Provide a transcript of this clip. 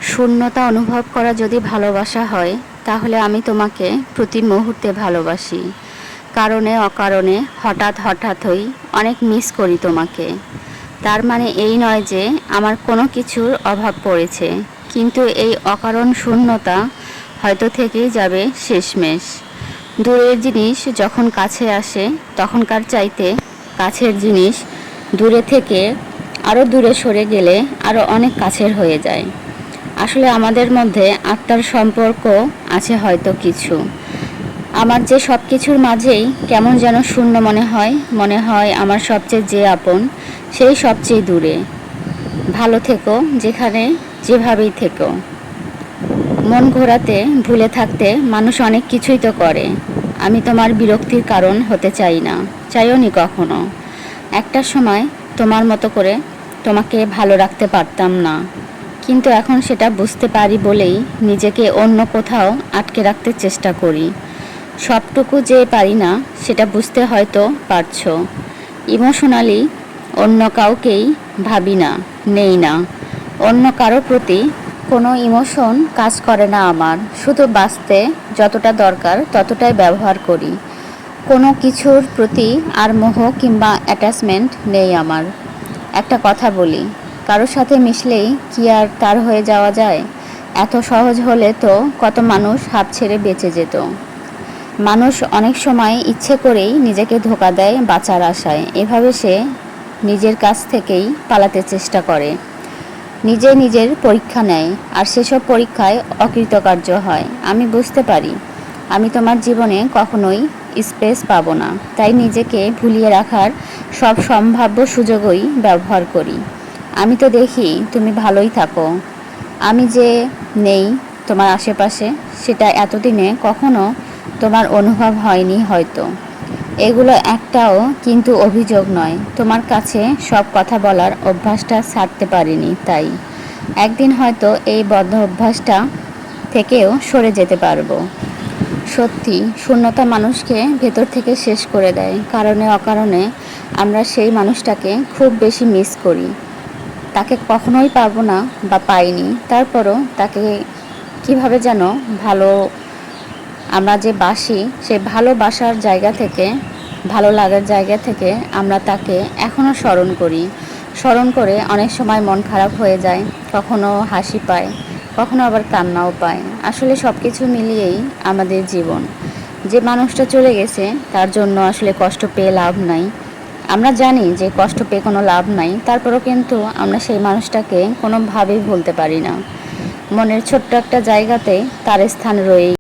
শূন্যতা অনুভব করা যদি ভালোবাসা হয়, তাহলে আমি তোমাকে প্রতি মুহূর্তে ভালোবাসি। কারণে অকারণে হঠাৎ হঠাৎই অনেক মিস করি তোমাকে। তার মানে এই নয় যে আমার কোনো কিছুর অভাব পড়েছে, কিন্তু এই অকারণ শূন্যতা হয়তো থেকেই যাবে শেষমেশ। দূরের জিনিস যখন কাছে আসে, তখনকার চাইতে কাছের জিনিস দূরে থেকে আরও দূরে সরে গেলে আরও অনেক কাছের হয়ে যায়। আসলে আমাদের মধ্যে আত্মার সম্পর্ক আছে হয়তো কিছু। আমার যে সব কিছুর মাঝেই কেমন যেন শূন্য মনে হয় আমার সবচেয়ে যে আপন, সেই সবচেয়ে দূরে। ভালো থেকো, যেখানে যেভাবেই থেকো। মন ঘোরাতে, ভুলে থাকতে মানুষ অনেক কিছুই তো করে। আমি তোমার বিরক্তির কারণ হতে চাই না, চাইও নি কখনো। একটা সময় তোমার মতো করে তোমাকে ভালো রাখতে পারতাম না, কিন্তু এখন সেটা বুঝতে পারি বলেই নিজেকে অন্য কোথাও আটকে রাখতে চেষ্টা করি। সবটুকু যে পারি না সেটা বুঝতে হয়তো পারছো। ইমোশনালি অন্য কাউকেই ভাবি না, নেই না। অন্য কারো প্রতি কোনো ইমোশন কাজ করে না আমার। শুধু বাঁচতে যতটা দরকার ততটাই ব্যবহার করি। কোনো কিছুর প্রতি আর মোহ কিংবা অ্যাটাচমেন্ট নেই আমার। একটা কথা বলি, কারোর সাথে মিশলেই কি আর তার হয়ে যাওয়া যায়? এত সহজ হলে তো কত মানুষ হাঁপ ছেড়ে বেঁচে যেত। মানুষ অনেক সময় ইচ্ছে করেই নিজেকে ধোঁকা দেয় বাঁচার আশায়। এভাবে সে নিজের কাছ থেকেই পালাতে চেষ্টা করে, নিজের পরীক্ষা নেয়, আর সেসব পরীক্ষায় অকৃতকার্য হয়। আমি বুঝতে পারি আমি তোমার জীবনে কখনোই স্পেস পাবো না, তাই নিজেকে ভুলিয়ে রাখার সব সম্ভাব্য সুযোগই ব্যবহার করি। আমি তো দেখি তুমি ভালোই থাকো, আমি যে নেই তোমার আশেপাশে, সেটা এতদিনে কখনো তোমার অনুভব হয়নি হয়তো। এগুলো একটাও কিন্তু অভিযোগ নয়। তোমার কাছে সব কথা বলার অভ্যাসটা ছাড়তে পারিনি, তাই একদিন হয়তো এই বদ্ধ অভ্যাসটা থেকেও সরে যেতে পারবো। সত্যি, শূন্যতা মানুষকে ভেতর থেকে শেষ করে দেয়। কারণে অকারণে আমরা সেই মানুষটাকে খুব বেশি মিস করি। তাকে কখনোই পাবো না বা পাইনি, তারপরও তাকে কিভাবে যেন ভালো আমরা যে বাসি, সেই ভালোবাসার জায়গা থেকে, ভালো লাগার জায়গা থেকে আমরা তাকে এখনও স্মরণ করে অনেক সময় মন খারাপ হয়ে যায়, কখনো হাসি পায়, কখনো আবার কান্নাও পায়। আসলে সব কিছু মিলিয়েই আমাদের জীবন। যে মানুষটা চলে গেছে তার জন্য আসলে কষ্ট পেয়ে লাভ নাই। আমরা জানি যে কষ্ট পেয়ে কোনো লাভ নাই, তারপরেও কিন্তু আমরা সেই মানুষটাকে কোনোভাবেই ভুলতে পারি না। মনের ছোট্ট একটা জায়গাতে তার স্থান রয়েই